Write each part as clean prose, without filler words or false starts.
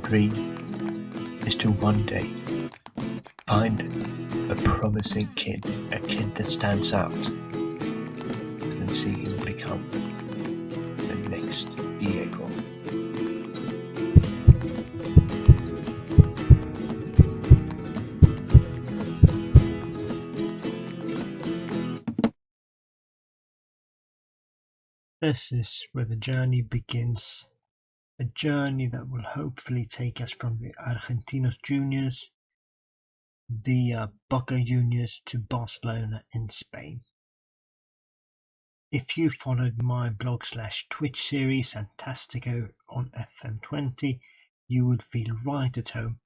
dream is to one day find a promising kid, a kid that stands out, and see him become the next Diego. This is where the journey begins, a journey that will hopefully take us from the Argentinos Juniors via Boca Juniors to Barcelona in Spain. If you followed my blog/Twitch series Fantastico on FM20, you would feel right at home.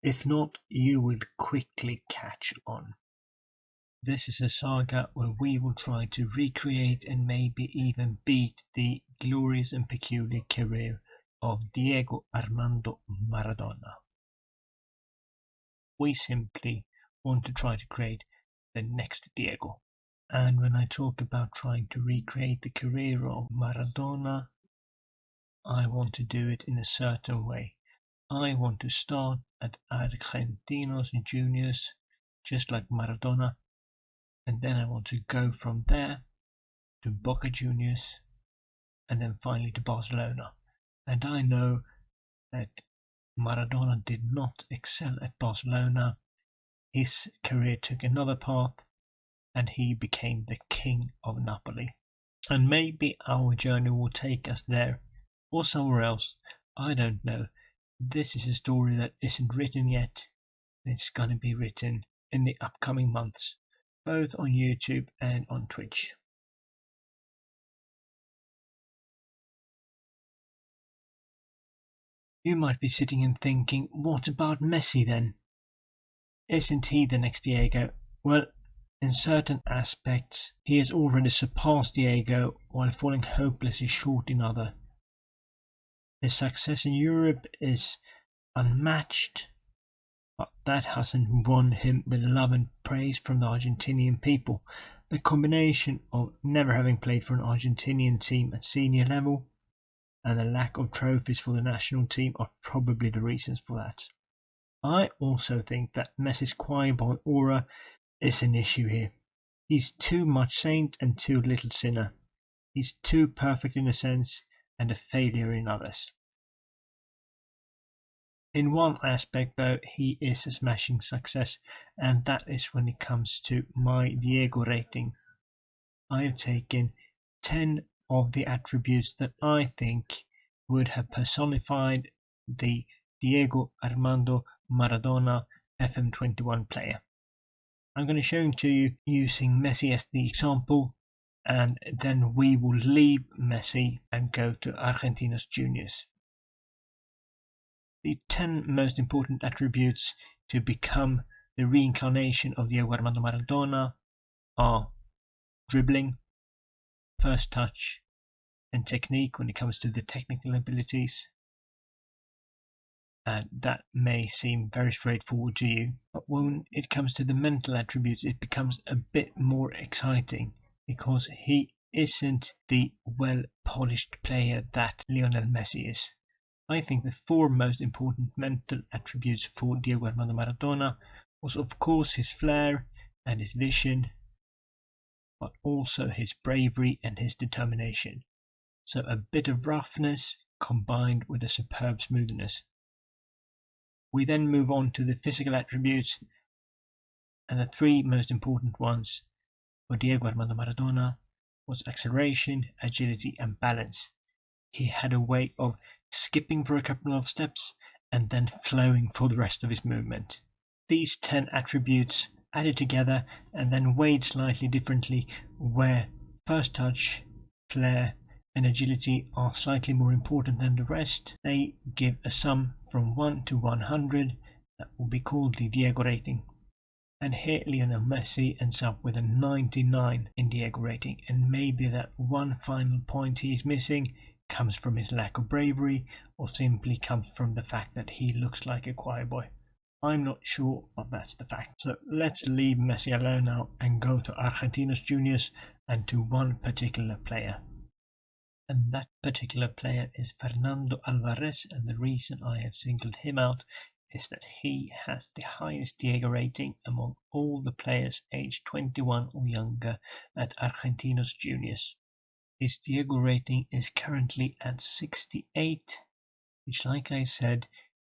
If not, you will quickly catch on. This is a saga where we will try to recreate and maybe even beat the glorious and peculiar career of Diego Armando Maradona. We simply want to try to create the next Diego. And when I talk about trying to recreate the career of Maradona, I want to do it in a certain way. I want to start at Argentinos Juniors, just like Maradona, and then I want to go from there to Boca Juniors, and then finally to Barcelona. And I know that Maradona did not excel at Barcelona. His career took another path, and he became the king of Napoli. And maybe our journey will take us there, or somewhere else. I don't know. This is a story that isn't written yet. It's going to be written in the upcoming months, both on YouTube and on Twitch. You might be sitting and thinking, what about Messi then? Isn't he the next Diego? Well, in certain aspects, he has already surpassed Diego while falling hopelessly short in other. His success in Europe is unmatched, but that hasn't won him the love and praise from the Argentinian people. The combination of never having played for an Argentinian team at senior level and the lack of trophies for the national team are probably the reasons for that. I also think that Messi's choir boy aura is an issue here. He's too much saint and too little sinner. He's too perfect in a sense and a failure in others. In one aspect though, he is a smashing success, and that is when it comes to my Diego rating. I have taken 10 of the attributes that I think would have personified the Diego Armando Maradona FM21 player. I'm going to show them to you using Messi as the example, and then we will leave Messi and go to Argentinos Juniors. The 10 most important attributes to become the reincarnation of Diego Armando Maradona are dribbling, first touch, and technique when it comes to the technical abilities. And that may seem very straightforward to you, but when it comes to the mental attributes, it becomes a bit more exciting, because he isn't the well-polished player that Lionel Messi is. I think the 4 most important mental attributes for Diego Armando Maradona was of course his flair and his vision, but also his bravery and his determination. So a bit of roughness combined with a superb smoothness. We then move on to the physical attributes, and the 3 most important ones for Diego Armando Maradona was acceleration, agility and balance. He had a way of skipping for a couple of steps and then flowing for the rest of his movement. These 10 attributes added together and then weighed slightly differently, where first touch, flair and agility are slightly more important than the rest. They give a sum from 1 to 100 that will be called the Diego rating. And here Lionel Messi ends up with a 99 in Diego rating, and maybe that one final point he's missing comes from his lack of bravery, or simply comes from the fact that he looks like a choir boy. I'm not sure, but that's the fact. So let's leave Messi alone now and go to Argentinos Juniors and to one particular player. and that particular player is Fernando Alvarez, and the reason I have singled him out is that he has the highest Diego rating among all the players aged 21 or younger at Argentinos Juniors. His Diego rating is currently at 68, which, like I said,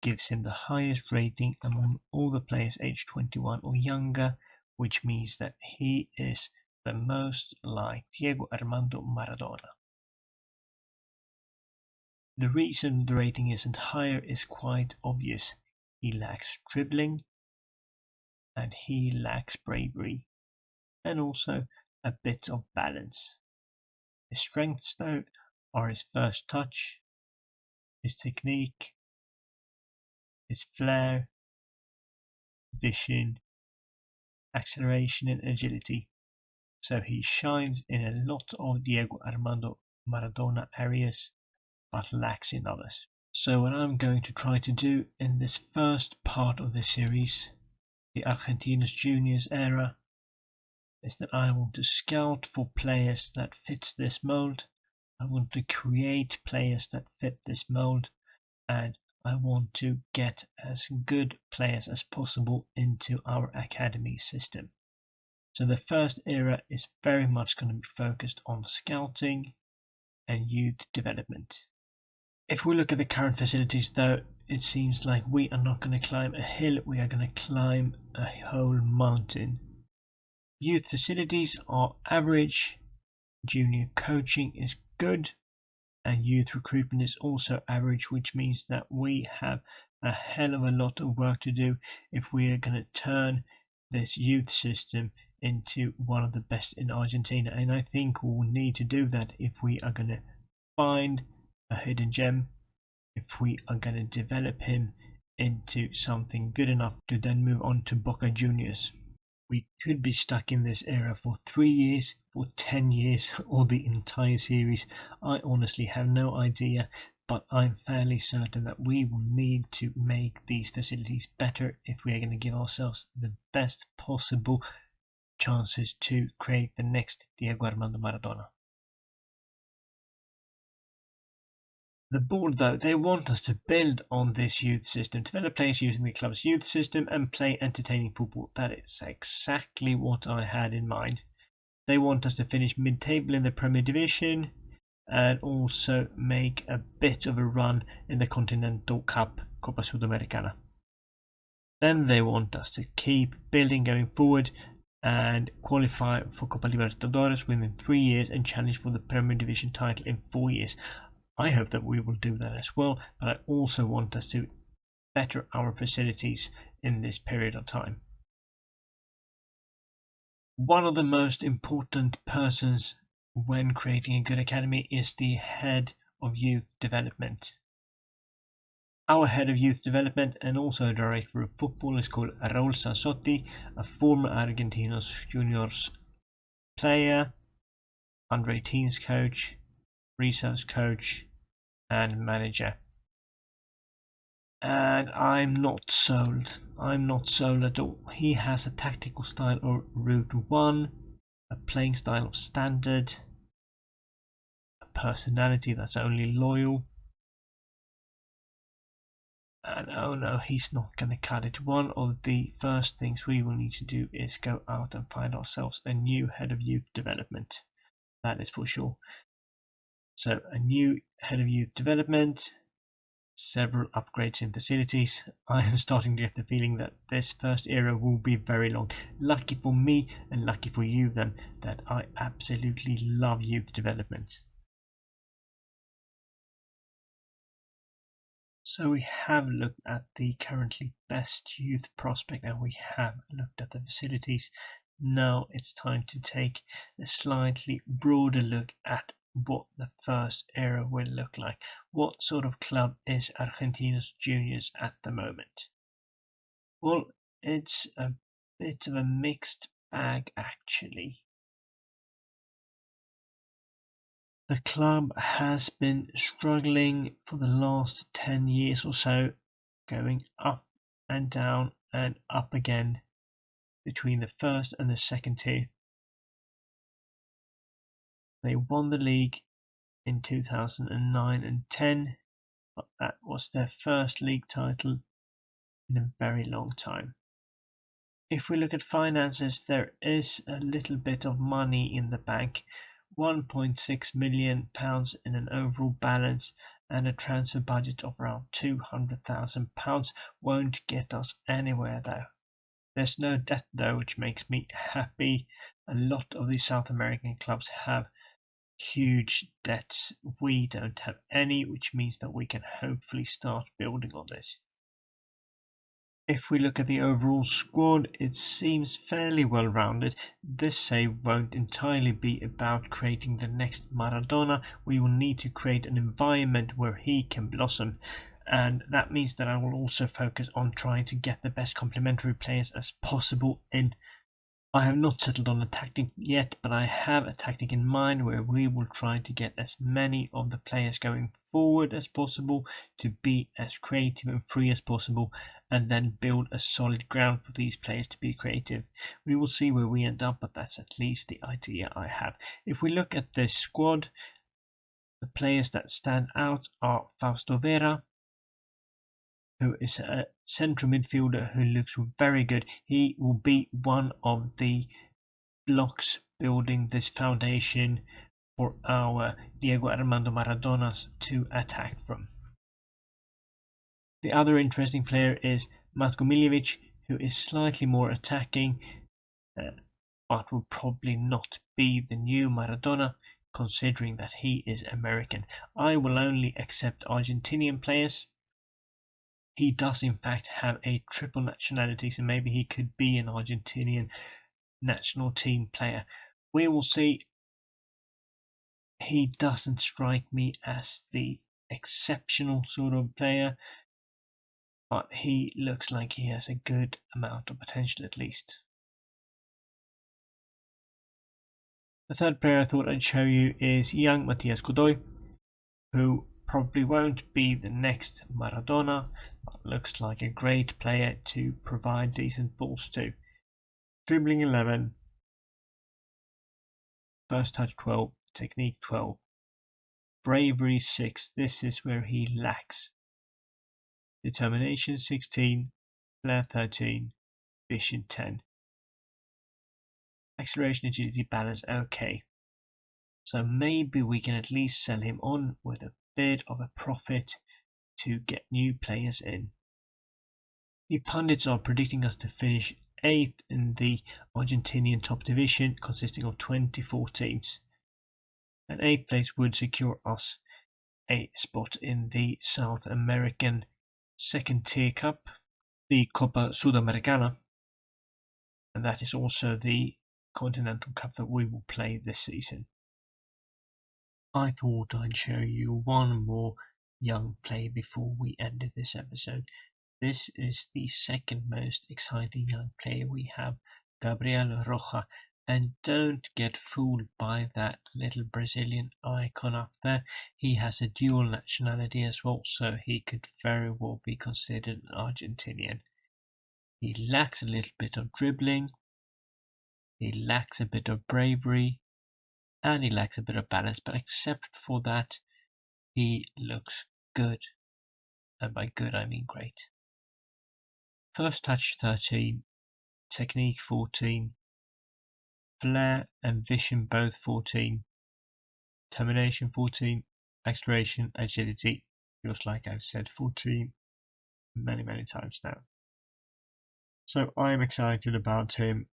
gives him the highest rating among all the players aged 21 or younger, which means that he is the most like Diego Armando Maradona. The reason the rating isn't higher is quite obvious. He lacks dribbling and he lacks bravery, and also a bit of balance. His strengths, though, are his first touch, his technique, his flair, vision, acceleration, and agility. So he shines in a lot of Diego Armando Maradona areas, but lacks in others. So what I'm going to try to do in this first part of the series, the Argentinos Juniors era, is that I want to scout for players that fits this mold. I want to create players that fit this mold, and I want to get as good players as possible into our academy system. So the first era is very much going to be focused on scouting and youth development. If we look at the current facilities, though, it seems like we are not going to climb a hill, we are going to climb a whole mountain. Youth facilities are average, junior coaching is good, and youth recruitment is also average, which means that we have a hell of a lot of work to do if we are going to turn this youth system into one of the best in Argentina. And I think we will need to do that if we are going to find a hidden gem, if we are going to develop him into something good enough to then move on to Boca Juniors. We could be stuck in this era for 3 years, for 10 years, or the entire series. I honestly have no idea, but I'm fairly certain that we will need to make these facilities better if we are going to give ourselves the best possible chances to create the next Diego Armando Maradona. The board, though, they want us to build on this youth system, develop players using the club's youth system, and play entertaining football. That is exactly what I had in mind. They want us to finish mid-table in the Premier Division and also make a bit of a run in the Continental Cup, Copa Sudamericana. Then they want us to keep building going forward and qualify for Copa Libertadores within 3 years and challenge for the Premier Division title in 4 years. I hope that we will do that as well, but I also want us to better our facilities in this period of time. One of the most important persons when creating a good academy is the head of youth development. Our head of youth development and also director of football is called Raul Sansotti, a former Argentinos Juniors player, under-18s coach, research coach, and manager. And I'm not sold. I'm not sold at all. He has a tactical style of Route 1, a playing style of standard, a personality that's only loyal. And oh no, he's not going to cut it. One of the first things we will need to do is go out and find ourselves a new head of youth development. That is for sure. So a new head of youth development, several upgrades in facilities. I am starting to get the feeling that this first era will be very long. Lucky for me and lucky for you then that I absolutely love youth development. So we have looked at the currently best youth prospect and we have looked at the facilities. Now it's time to take a slightly broader look at what the first era will look like. What sort of club is Argentinos Juniors at the moment? Well, it's a bit of a mixed bag actually. The club has been struggling for the last 10 years or so, going up and down and up again between the first and the second tier. They won the league in 2009 and 10, but that was their first league title in a very long time. If we look at finances, there is a little bit of money in the bank, £1.6 million in an overall balance, and a transfer budget of around £200,000 won't get us anywhere though. There's no debt though, which makes me happy. A lot of these South American clubs have huge debts. We don't have any, which means that we can hopefully start building on this. If we look at the overall squad, it seems fairly well rounded. This save won't entirely be about creating the next Maradona. We will need to create an environment where he can blossom, and that means that I will also focus on trying to get the best complementary players as possible in. I have not settled on a tactic yet, but I have a tactic in mind where we will try to get as many of the players going forward as possible to be as creative and free as possible, and then build a solid ground for these players to be creative. We will see where we end up, but that's at least the idea I have. If we look at this squad, the players that stand out are Fausto Vera, who is a central midfielder who looks very good. He will be one of the blocks building this foundation for our Diego Armando Maradonas to attack from. The other interesting player is Matko Miljevic, who is slightly more attacking, but will probably not be the new Maradona, considering that he is American. I will only accept Argentinian players. He does in fact have a triple nationality, so maybe he could be an Argentinian national team player. We will see. He doesn't strike me as the exceptional sort of player, but he looks like he has a good amount of potential at least. The third player I thought I'd show you is young Matias Godoy, who probably won't be the next Maradona, but looks like a great player to provide decent balls to. Dribbling 11, first touch 12, technique 12, bravery 6, this is where he lacks. Determination 16, flair 13, vision 10. Acceleration, agility, balance, okay. So maybe we can at least sell him on with a bit of a profit to get new players in. The pundits are predicting us to finish 8th in the Argentinian top division, consisting of 24 teams. An 8th place would secure us a spot in the South American second tier cup, the Copa Sudamericana, and that is also the Continental Cup that we will play this season. I thought I'd show you one more young player before we ended this episode. This is the second most exciting young player we have, Gabriel Rocha, and don't get fooled by that little Brazilian icon up there. He has a dual nationality as well, so he could very well be considered an Argentinian. He lacks a little bit of dribbling, he lacks a bit of bravery, and he lacks a bit of balance, but except for that, he looks good. And by good, I mean great. First touch 13, technique 14, flair and vision both 14, determination 14, acceleration, agility, feels like I've said 14 many times now. So I'm excited about him.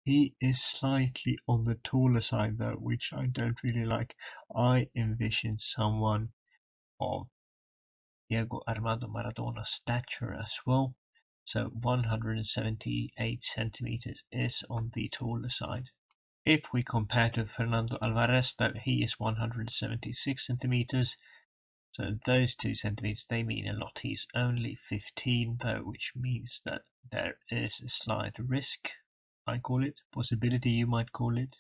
He is slightly on the taller side though, which I don't really like. I envision someone of Diego Armando Maradona's stature as well. So 178 centimeters is on the taller side. If we compare to Fernando Alvarez, though, he is 176 centimeters. So those 2 centimeters, they mean a lot. He's only 15 though, which means that there is a slight risk, I call it, possibility you might call it,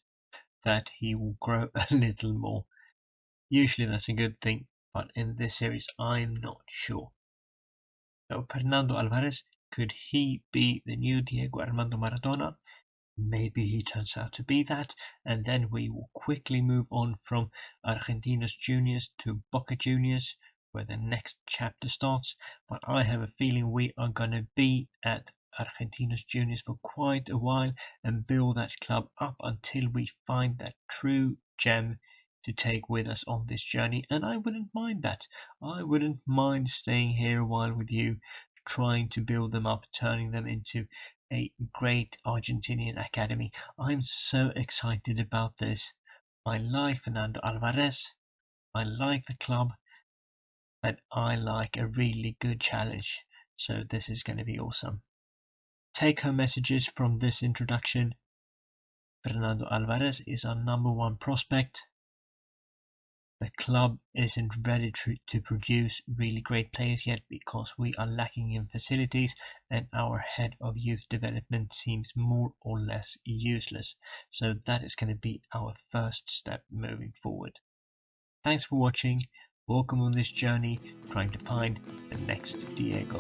that he will grow a little more. Usually that's a good thing, but in this series I'm not sure. So Fernando Alvarez, could he be the new Diego Armando Maradona? maybe he turns out to be that, and then we will quickly move on from Argentinos Juniors to Boca Juniors, where the next chapter starts. But I have a feeling we are going to be at Argentinos Juniors for quite a while and build that club up until we find that true gem to take with us on this journey. And I wouldn't mind that. I wouldn't mind staying here a while with you, trying to build them up, turning them into a great Argentinian academy. I'm so excited about this. I like Fernando Alvarez. I like the club, and I like a really good challenge. So this is going to be awesome. Take home messages from this introduction. Fernando Alvarez is our number one prospect. The club isn't ready to produce really great players yet because we are lacking in facilities, and our head of youth development seems more or less useless. So that is going to be our first step moving forward. Thanks for watching. Welcome on this journey trying to find the next Diego.